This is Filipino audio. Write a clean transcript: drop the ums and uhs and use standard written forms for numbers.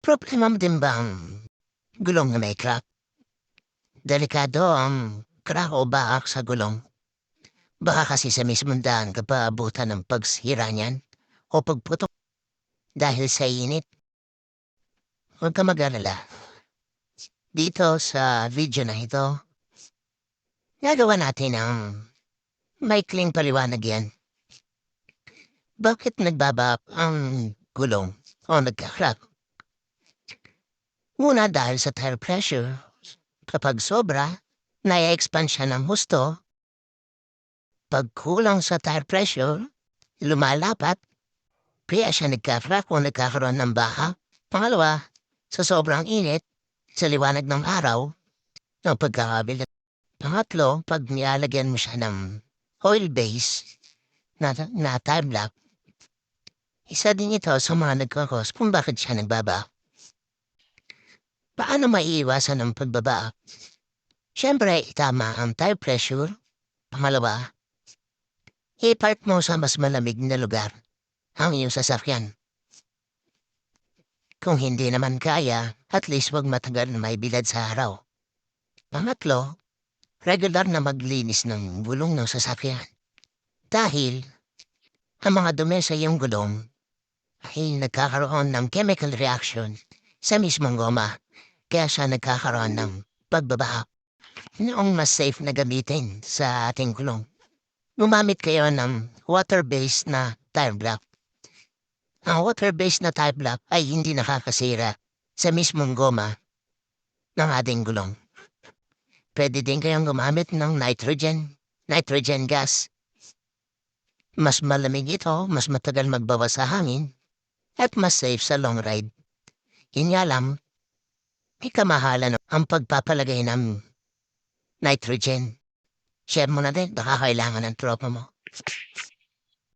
Problema mo din ba ang gulong na may crack? Delikado ang crack o baak sa gulong. Baka kasi sa mismong daan ka pa abutan ng pagsira niyan o pagputok dahil sa init. Huwag ka mag-alala. Dito sa video na ito, gagawa natin ang maikling paliwanag yan. Bakit nagbabaak ang gulong o nagka-crack? Una dahil sa tire pressure. Kapag sobra, nai-expand siya ng husto. Pag kulang sa tire pressure, lumalapat, kaya siya nagka-crack o nagkakaroon ng baha. Pangalawa, sa sobrang init, sa liwanag ng araw, ng pagkakabilat. Pangatlo, pag nilalagyan mo siya ng oil base na time lock, isa din ito sa mga nagkakos kung bakit siya nagbaba. Paano maiiwasan ang pagbaba? Siyempre, itama ang tire pressure. Pangalawa, i-park mo sa mas malamig na lugar ang iyong sasakyan. Kung hindi naman kaya, at least wag matagal na may bilad sa araw. Pangatlo, regular na maglinis ng gulong ng sasakyan. Dahil ang mga dumi sa iyong gulong ay nagkakaroon ng chemical reaction sa mismong goma. Kaya siya nagkakaroon ng pagbabaha. Noong mas safe na gamitin sa ating gulong, gumamit kayo ng water-based na tire block. Ang water-based na tire block ay hindi nakakasira sa mismong goma ng ating gulong. Pwede din kayong gumamit ng nitrogen gas. Mas malamig ito, mas matagal magbawas sa hangin, at mas safe sa long ride. Yun nga lang, may kamahalan ang pagpapalagay ng nitrogen. Share mo na din, baka kailangan ng tropa mo.